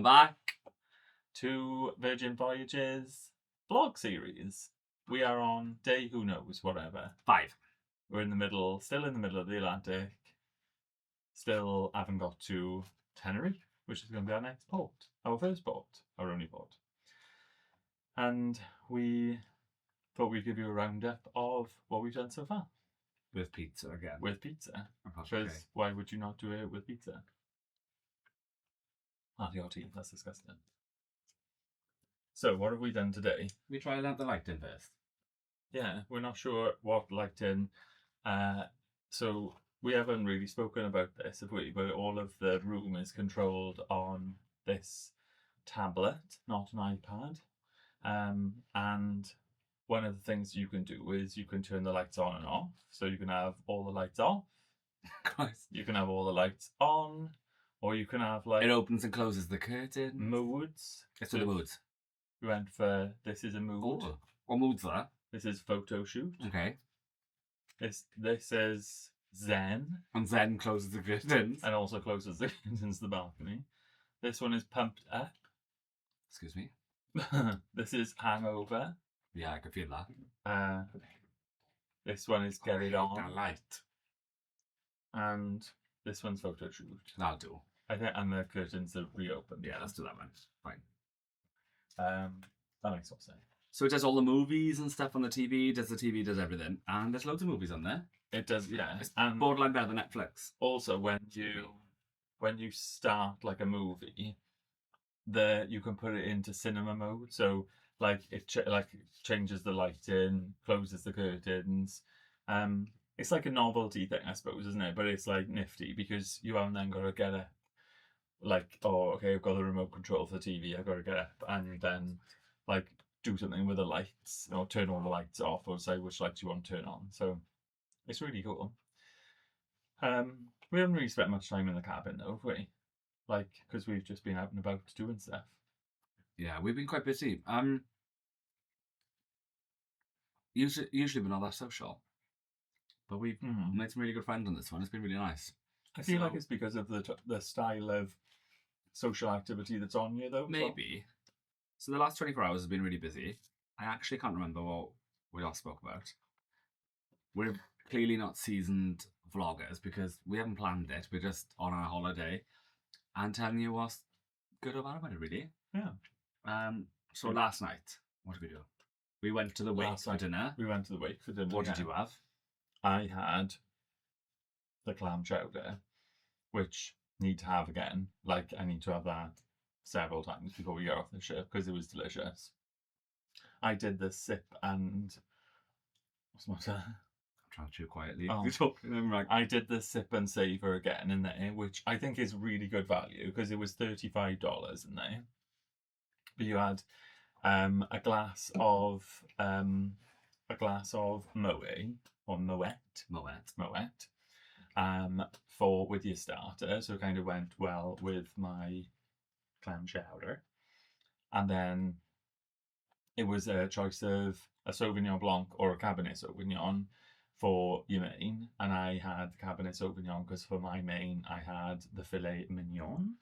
back. To Virgin Voyages vlog series. We are on day who knows, whatever. 5. We're still in the middle of the Atlantic. Still haven't got to Tenerife, which is going to be our next port. Our first port. Our only port. And we thought we'd give you a roundup of what we've done so far. With pizza again. With pizza. Because Because why would you not do it with pizza? Your teeth, that's disgusting. So, what have we done today? we tried out the lighting first. Yeah, we're not sure what lighting. So, we haven't really spoken about this, have we? But all of the room is controlled on this tablet, not an iPad. And one of the things you can do is you can turn the lights on and off. So, you can have all the lights off. Christ. You can have all the lights on. Or you can have like It opens and closes the curtain. moods. It's for the moods. We went for this is a mood. Oh, what mood's that? This is photo shoot. Okay. This is zen. And then closes the curtains. And also closes the curtains to the balcony. This one is pumped up. Excuse me. This is hangover. Yeah, I can feel that. This one is get it on. That light. And this one's photo shoot. That'll do. I think, and the curtains are reopened. Yeah, let's do that one. Fine. That makes more sense. So it does all the movies and stuff on the TV. The TV does everything. And there's loads of movies on there. It does, yeah. It's And borderline better than Netflix. also, when you start like a movie, you can put it into cinema mode. So like it changes the lighting, closes the curtains. It's like a novelty thing, I suppose, isn't it? But it's like nifty because you haven't then got to get a okay, I've got the remote control for the TV. I've got to get up and then like do something with the lights, or turn all the lights off, or say which lights you want to turn on. So it's really cool. We haven't really spent much time in the cabin though, have we? Like, because we've just been out and about doing stuff. Yeah, we've been quite busy. Usually we're not that social. But we've made some really good friends on this one. It's been really nice. I feel like it's because of the style of social activity that's on here, though. Maybe. So the last 24 hours has been really busy. I actually can't remember what we last spoke about. We're clearly not seasoned vloggers because we haven't planned it. We're just on our holiday and telling you what's good or bad about it, really. Yeah. So last night, what did we do? We went to the Wake for dinner. We went to the Wake for dinner. What did you have? I had the clam chowder, which need to have again. Like, I need to have that several times before we get off the ship because it was delicious. I did the sip and what's the matter? I'm trying to chew quietly. Oh. You're talking. I'm like, I did the sip and savor again in there, which I think is really good value because it was $35 in there. But you had a glass of Moet, or Moet, with your starter, so it kind of went well with my clam chowder. And then it was a choice of a Sauvignon Blanc or a Cabernet Sauvignon for your main, and I had Cabernet Sauvignon because for my main I had the filet mignon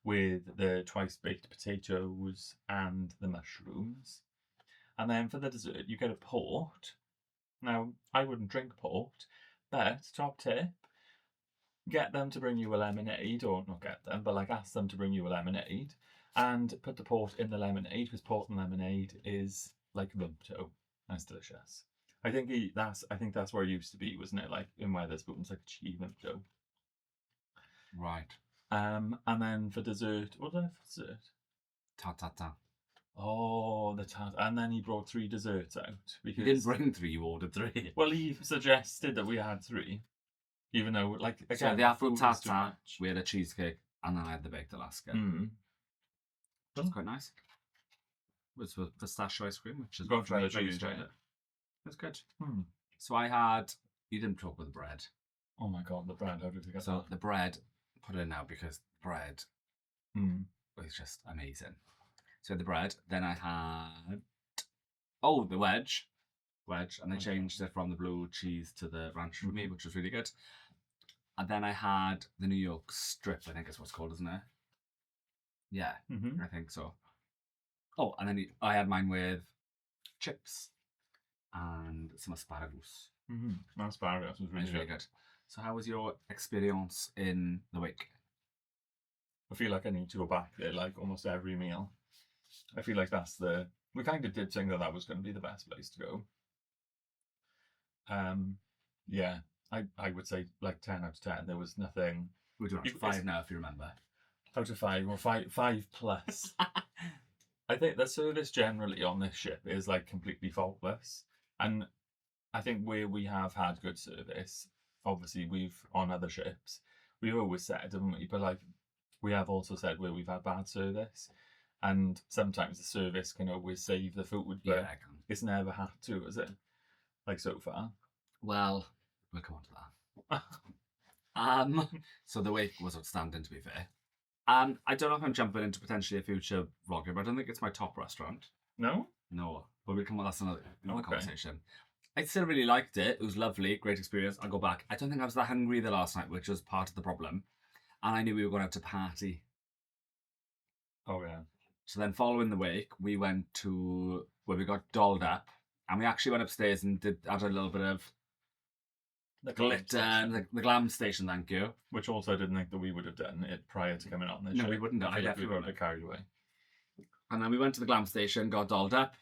with the twice baked potatoes and the mushrooms. And then for the dessert you get a port. Now, I wouldn't drink port, but top tip, get them to bring you a lemonade, or not get them, but like ask them to bring you a lemonade, and put the port in the lemonade, because port and lemonade is like Vimto. That's delicious. I think that's where it used to be, wasn't it? Like in Wetherspoons, like cheap Vimto. right. And then for dessert, what did I have for dessert? Ta. Oh, the tart. And then he brought 3 desserts out. Because... You didn't bring 3, you ordered 3. Well, he suggested that we had 3. Even though, like, again, so the apple food was too tartare, much. we had a cheesecake, and then I had the baked Alaska. That's quite nice. It was with pistachio ice cream, which is Go and try the very cheese, strange. right? It's good. Mm. So I had, you didn't talk with the bread. Oh my god, the bread, how did you get So that? the bread, put it in now because bread was just amazing. So the bread, then I had, the wedge, and they changed it from the blue cheese to the ranch for me, which was really good. And then I had the New York strip, I think is what's called, isn't it? Yeah, Mm-hmm. I think so. Oh, and then I had mine with chips and some asparagus. Mm-hmm. Asparagus was It really was really good. good. So how was your experience in the wake? I feel like I need to go back there like almost every meal. I feel like we kind of did think that that was going to be the best place to go. Yeah, I would say like 10 out of 10. There was nothing. We're doing It's 5 now, if you remember. out of 5 or 5 plus. I think the service generally on this ship is like completely faultless, and I think where we have had good service, obviously we've on other ships, we've always said, haven't we? But like we have also said where we've had bad service, and sometimes the service can always save the food, but Yeah, I can. it's never had to, is it? Like so far. Well, we'll come on to that. So the wake was outstanding, to be fair. I don't know if I'm jumping into potentially a future vlogger, but I don't think it's my top restaurant. No? No, but we'll come on. That's another Okay. conversation. I still really liked it. It was lovely, great experience. I'll go back. I don't think I was that hungry the last night, which was part of the problem. And I knew we were going out to party. Oh yeah. So then, following the wake, we went to where we got dolled up, and we actually went upstairs and had a little bit of The glitter and the glam station. Thank you. which also I didn't think that we would have done it prior to coming on this No, show. we wouldn't have. I I feel like we definitely were a bit wouldn't. carried away. And then we went to the glam station, got dolled up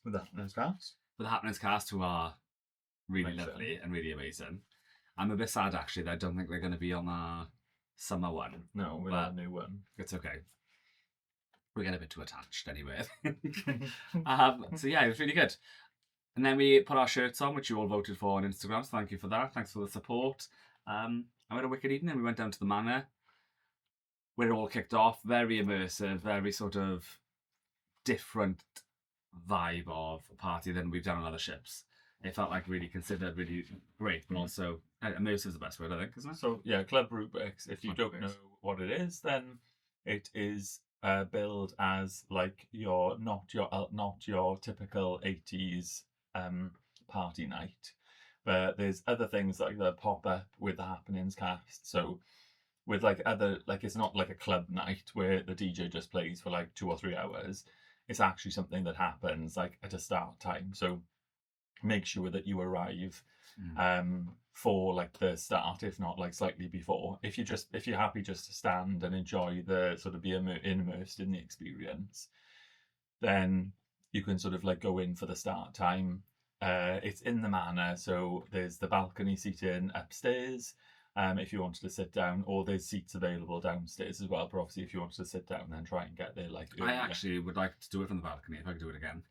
With that nice cast. with the Happenings cast, who are really Amazing. lovely and really amazing. I'm a bit sad actually that I don't think they're going to be on our summer one. No, we'll have a new one. It's okay. We get a bit too attached anyway. So yeah, it was really good. And then we put our shirts on, which you all voted for on Instagram. So thank you for that. Thanks for the support. I had a wicked evening. We went down to the manor. Where it all kicked off. Very immersive, very sort of different vibe of party than we've done on other ships. It felt like really considered, really great, but also immersive is the best word, I think, isn't it? So yeah, Klub Rubiks. If you Klub don't Rubiks. know what it is, then it is billed as like not your typical 80s party night. But there's other things like that pop up with the Happenings cast. So with like other like it's not like a club night where the DJ just plays for like 2 or 3 hours. It's actually something that happens like at a start time. So make sure that you arrive for like the start, if not like slightly before. If you're happy just to stand and enjoy the sort of be immersed in the experience, then you can sort of like go in for the start time. It's in the manor, so there's the balcony seating upstairs. If you wanted to sit down, or there's seats available downstairs as well. But obviously, if you wanted to sit down, then try and get there like earlier. I actually would like to do it from the balcony if I could do it again.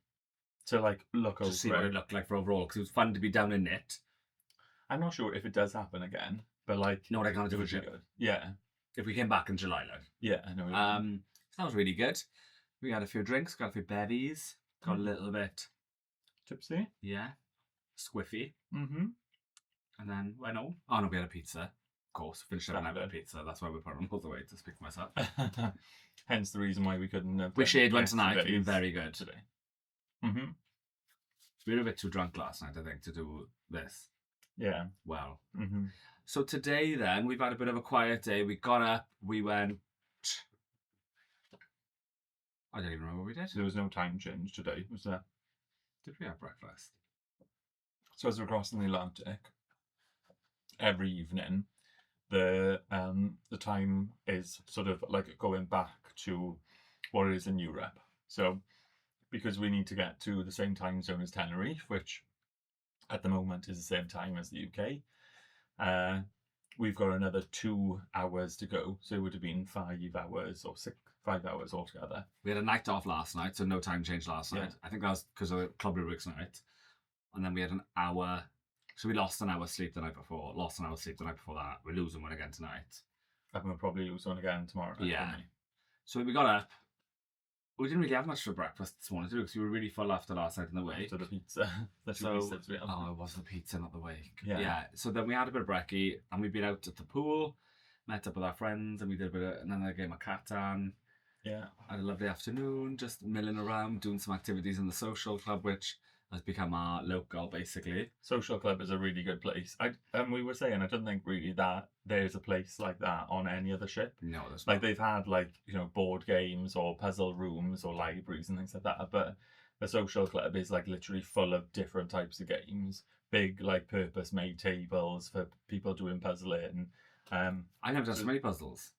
to like look over Just see what it looked like for overall, because it was fun to be down in it. I'm not sure if it does happen again, but like You know what I gotta do it with would be it? good. Yeah, If we came back in July, like. yeah, I know. So that was really good. We had a few drinks, got a few bevies, got a little bit, Tipsy. yeah, squiffy, Mm-hmm. and then went home. Oh no, we had a pizza. Of course, finished every night with a Standard. pizza. That's why we put on all the way to speak for myself. Hence the reason why we couldn't have. We done shared one tonight. It's been yesterday's very good. today. Mm-hmm. We were a bit too drunk last night, I think, to do this Yeah. well. Mm-hmm. So today, then, we've had a bit of a quiet day. We got up, we went. I don't even remember what we did. There was no time change today, was there? Did we have breakfast? So as we're crossing the Atlantic, every evening, the time is sort of like going back to what it is in Europe. So because we need to get to the same time zone as Tenerife, which at the moment is the same time as the UK, we've got another 2 hours to go. So it would have been 5 hours or 5 hours altogether. We had a night off last night, so no time change last night. Yeah. I think that was because of the Klub Rubiks night. And then we had an hour. So we lost an hour's sleep the night before, lost an hour's sleep the night before that. We're losing one again tonight. And we'll probably lose one again tomorrow night. Yeah. won't we? So we got up. We didn't really have much for breakfast this morning, too, because we were really full after last night in the wake. After the pizza. The two So, pizzas we had. oh, it was the pizza, not the wake. Yeah. So then we had a bit of brekkie, and we've been out at the pool, met up with our friends, and we did a bit of another game of Catan. Yeah. Had a lovely afternoon, just milling around, doing some activities in the social club, which has become our local, basically. Social Club is a really good place. And we were saying, I don't think really that there's a place like that on any other ship. No, there's Like not. they've had like, board games or puzzle rooms or libraries and things like that, but the Social Club is like literally full of different types of games. Big like purpose made tables for people doing puzzling. I never done so many puzzles.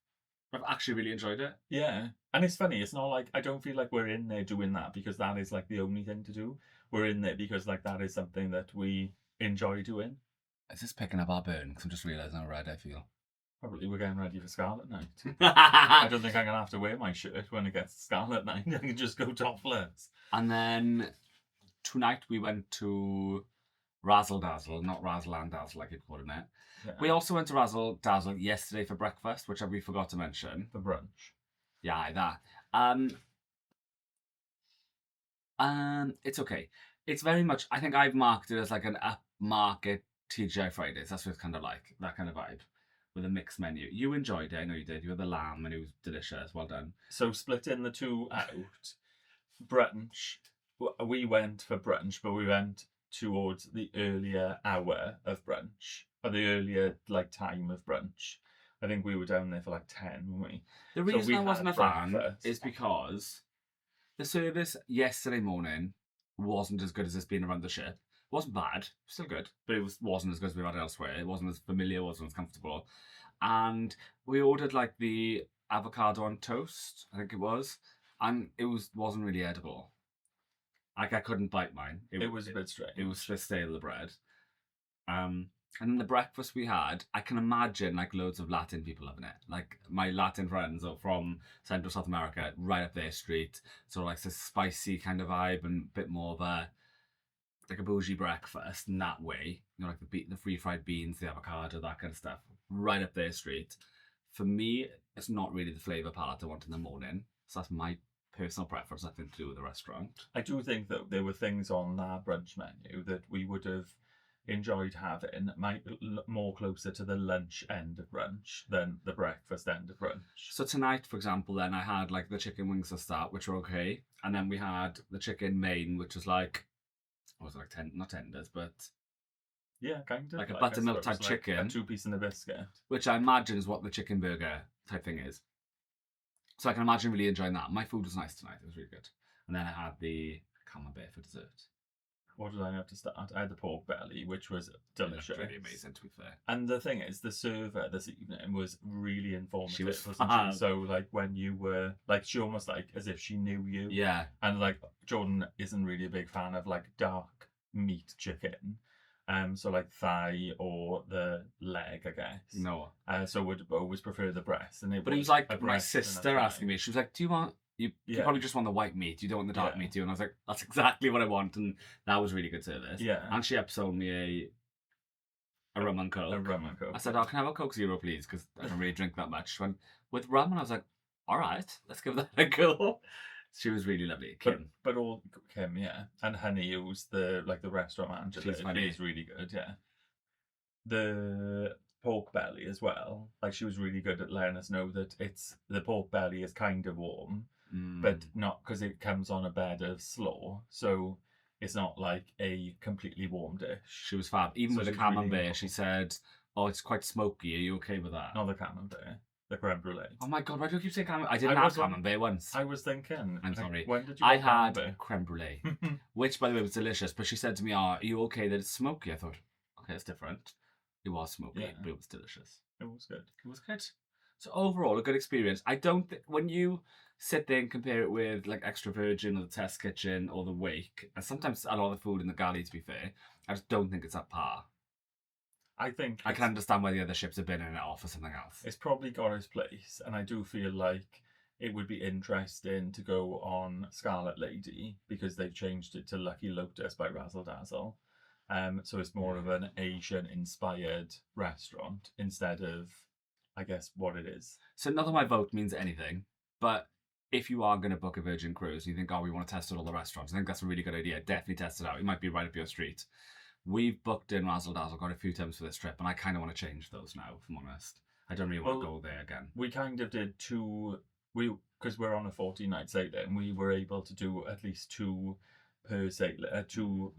I've actually really enjoyed it. Yeah. And it's funny, it's not like I don't feel like we're in there doing that because that is like the only thing to do. We're in there because like that is something that we enjoy doing. Is this picking up our burn? Because I'm just realising how red I feel. Probably we're getting ready for Scarlet Night. I don't think I'm going to have to wear my shirt when it gets to Scarlet Night. I can just go topless. And then tonight we went to Razzle Dazzle, not Razzle and Dazzle like you're calling it. Yeah. We also went to Razzle Dazzle yesterday for breakfast, which we forgot to mention. For brunch. Yeah, that. It's okay. It's very much, I think I've marked it as like an upmarket TGI Fridays. That's what it's kind of like, that kind of vibe. With a mixed menu. You enjoyed it, I know you did. You had the lamb and it was delicious. Well done. So splitting the two out, brunch. We went for brunch, but we went towards the earlier hour of brunch, or the earlier like time of brunch. I think we were down there for like 10, weren't we? The So reason we I wasn't a had fan breakfast. is because the service yesterday morning wasn't as good as it's been around the ship. It wasn't bad, still good, but it wasn't as good as we've had elsewhere. It wasn't as familiar, wasn't as comfortable. And we ordered like the avocado on toast, I think it was, and it wasn't really edible. Like I couldn't bite mine. It was a bit strange. It was the stale of the bread. And then the breakfast we had, I can imagine like loads of Latin people loving it. Like my Latin friends are from Central South America, right up their street. So like this spicy kind of vibe and a bit more of a like a bougie breakfast in that way. You know, like the free fried beans, the avocado, that kind of stuff. Right up their street. For me, it's not really the flavour palette I want in the morning. So that's my personal preference, nothing to do with the restaurant. I do think that there were things on that brunch menu that we would have enjoyed having more closer to the lunch end of brunch than the breakfast end of brunch. So tonight, for example, then I had like the chicken wings to start, which were okay. And then we had the chicken main, which was like, what was it, like not tenders, but yeah, kind of like a buttermilk type like chicken, a 2-piece in a biscuit, which I imagine is what the chicken burger type thing is. So I can imagine really enjoying that. My food was nice tonight; it was really good. And then I had the camembert for dessert. What did I have to start? I had the pork belly, which was delicious. Really amazing, to be fair. And the thing is, the server this evening was really informative. She was wasn't fab. she? So like when you were like, she almost like as if she knew you. Yeah. And like Jordan isn't really a big fan of like dark meat chicken. So like thigh or the leg, I guess. No. So would always prefer the breast. And but it was like my sister asking me. She was like, "Do you want? You probably just want the white meat. You don't want the dark meat, do you?" And I was like, "That's exactly what I want." And that was really good service. Yeah. And she upsold me a rum and coke. A rum and coke. I said, "Oh, can I have a Coke Zero, please? Because I don't really drink that much." She went with rum, and I was like, "All right, let's give that a go." She was really lovely, Kim. But all Kim, yeah, and Honey, who's the restaurant manager. She's funny. She's really good, yeah. The pork belly as well. Like she was really good at letting us know that the pork belly is kind of warm, but not because it comes on a bed of slaw, so it's not like a completely warm dish. She was fab. Even with the camembert, she said, "Oh, it's quite smoky. Are you okay with that?" Not the camembert. The creme brulee. Oh my god, why do you keep saying camembert? I didn't have camembert once. I was thinking. I'm sorry. When did you I have had camembert? creme brulee, which by the way was delicious. But she said to me, "Oh, are you okay that it's smoky?" I thought, okay, it's different. It was smoky, but it was delicious. It was good. It was good. So overall, a good experience. I don't think when you sit there and compare it with like Extra Virgin or the Test Kitchen or the Wake, and sometimes a lot of the food in the galley, to be fair, I just don't think it's at par. I think I can understand why the other ships have been in it off for something else. It's probably got its place, and I do feel like it would be interesting to go on Scarlet Lady because they've changed it to Lucky Lotus by Razzle Dazzle. So it's more of an Asian-inspired restaurant instead of, I guess, what it is. So not that my vote means anything, but if you are going to book a Virgin Cruise and you think, "Oh, we want to test out all the restaurants," I think that's a really good idea. Definitely test it out. It might be right up your street. We've booked in Razzle Dazzle quite a few times for this trip, and I kind of want to change those now, if I'm honest. I don't really want to go there again. We kind of did because we're on a 14-night stay, and we were able to do at least 2 per sailor, two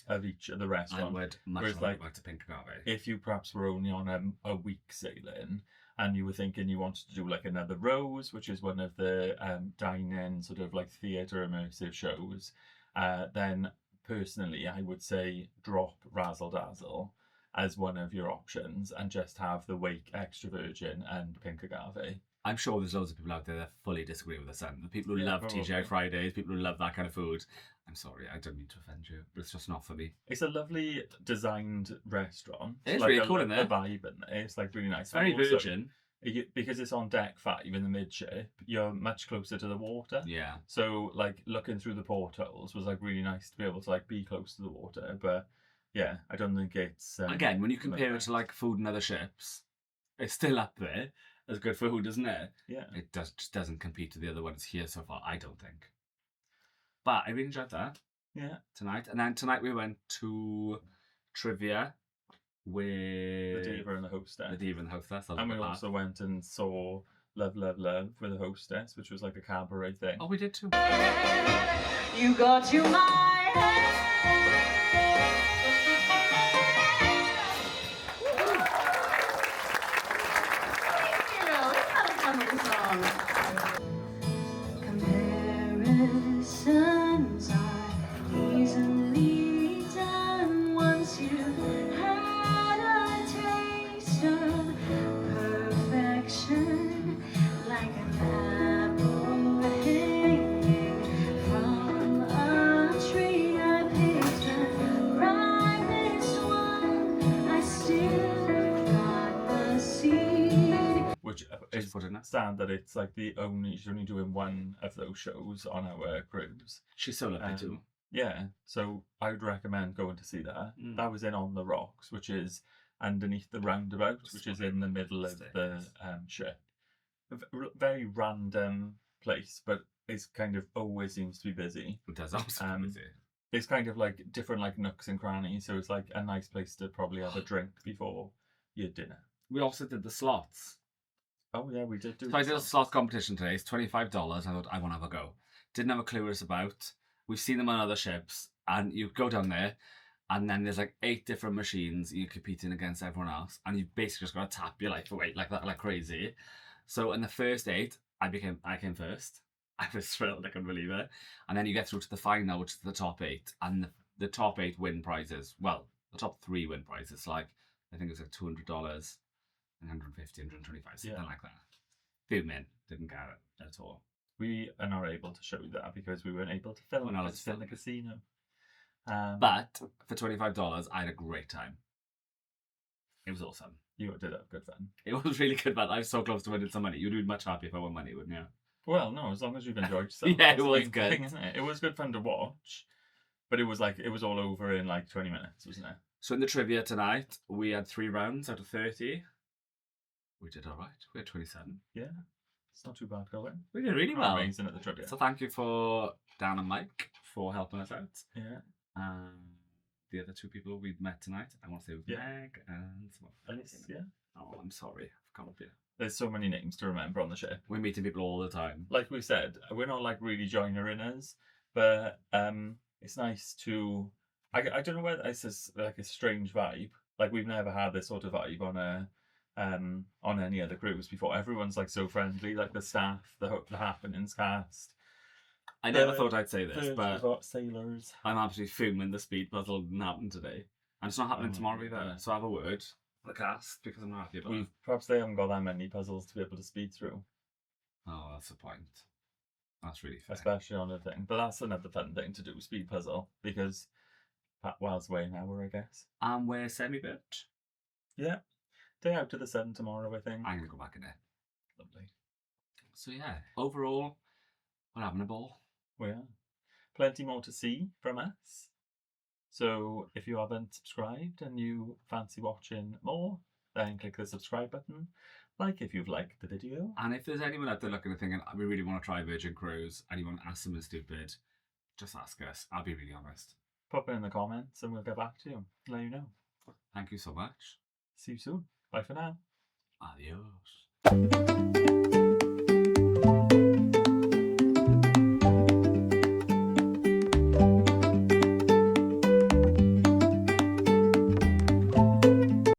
of each of the I restaurant. would much Whereas, like like, to pink agave. if you perhaps were only on a week sailing and you were thinking you wanted to do like another Rose, which is one of the dine-in sort of like theatre immersive shows, then personally I would say drop Razzle Dazzle as one of your options and just have the Wake Extra Virgin and Pink Agave. I'm sure there's loads of people out there that fully disagree with us. And the people who Yeah, love probably. TGI Fridays, people who love that kind of food. I'm sorry, I don't mean to offend you, but it's just not for me. It's a lovely designed restaurant. It is like, really I cool love in there. The vibe in there. It's like really nice. It's very And also, virgin. because it's on deck 5 in the midship, you're much closer to the water. Yeah. So like looking through the portholes was like really nice to be able to like be close to the water. But yeah, I don't think it's Again, when you compare it to like food in other ships, it's still up there as good food, isn't it? Yeah. It just doesn't compete with the other ones here so far, I don't think. But I really enjoyed that. Yeah. Tonight. And then tonight we went to trivia with The Diva and the Hostess. The Diva and the Hostess. And we also went and saw Love, Love, Love with the Hostess, which was like a cabaret thing. Oh, we did too. You got to my head. You know, let's have some of the songs. Comparisons are easily done once you've had a taste of perfection, like an apple hanging from a tree. I picked the brightest one. I still got the seed. Which Just is put in it. sad that it's like she's only doing one of those shows on our cruise. She's so lovely too. Yeah, so I would recommend going to see that. Mm. That was in On the Rocks, which is underneath the roundabout, which is in the middle of the ship. Very random place, but it's kind of always seems to be busy. It does also busy. It's kind of like different like nooks and crannies, so it's like a nice place to probably have a drink before your dinner. We also did the slots. Oh yeah, we did do. So I did a slot competition today. It's $25. I thought I want to have a go. Didn't have a clue what it's about. We've seen them on other ships, and you go down there, and then there's like 8 different machines. You're competing against everyone else, and you basically just got to tap your life away like that, like crazy. So in the first 8, I came first. I was thrilled. I couldn't believe it. And then you get through to the final, which is the top 8, and the top 8 win prizes. Well, the top 3 win prizes. Like I think it was like $200, 150, 125, something like that. Few men didn't get it at all. We are not able to show you that because we weren't able to film We're not because it's in the casino. But for $25, I had a great time. It was awesome. You did have good fun. It was really good fun. I was so close to winning some money. You'd be much happier if I won money, wouldn't you? Well, no, as long as you've enjoyed yourself. Yeah, That's it the was main good. thing, isn't it? It was good fun to watch, but it was all over in like 20 minutes, wasn't it? So in the trivia tonight, we had 3 rounds out of 30. We did all right. We had 27. Yeah, it's not too bad going. We did really We're well. amazing at the trivia. So thank you for Dan and Mike for helping us out. Yeah. The other 2 people we've met tonight, I want to say Meg and Alice, yeah. Oh, I'm sorry. I've come up here. There's so many names to remember on the ship. We're meeting people all the time. Like we said, we're not like really joiner-inners, but it's nice to. I don't know whether it's just like a strange vibe. Like we've never had this sort of vibe on any other cruise before. Everyone's like so friendly, like the staff, the Happenings cast. I never thought I'd say this, but sailors. I'm absolutely fuming the speed puzzle didn't happen today. And it's not happening tomorrow either. So I have a word for the cast because I'm not happy about it. Perhaps they haven't got that many puzzles to be able to speed through. Oh, that's the point. That's really fair. Especially on a thing. But that's another fun thing to do, speed puzzle, because Pat Wild's away an hour, I guess. And we're semi-booked. Yeah. Day out to the sun tomorrow, I think. I'm going to go back in there. Lovely. So yeah, overall, we're having a ball. We are. Plenty more to see from us. So if you haven't subscribed and you fancy watching more, then click the subscribe button. Like if you've liked the video. And if there's anyone out there looking and thinking, we really want to try Virgin Cruise, and you want to ask something stupid, just ask us. I'll be really honest. Pop it in the comments and we'll get back to you. Let you know. Thank you so much. See you soon. Bye for now. Adios.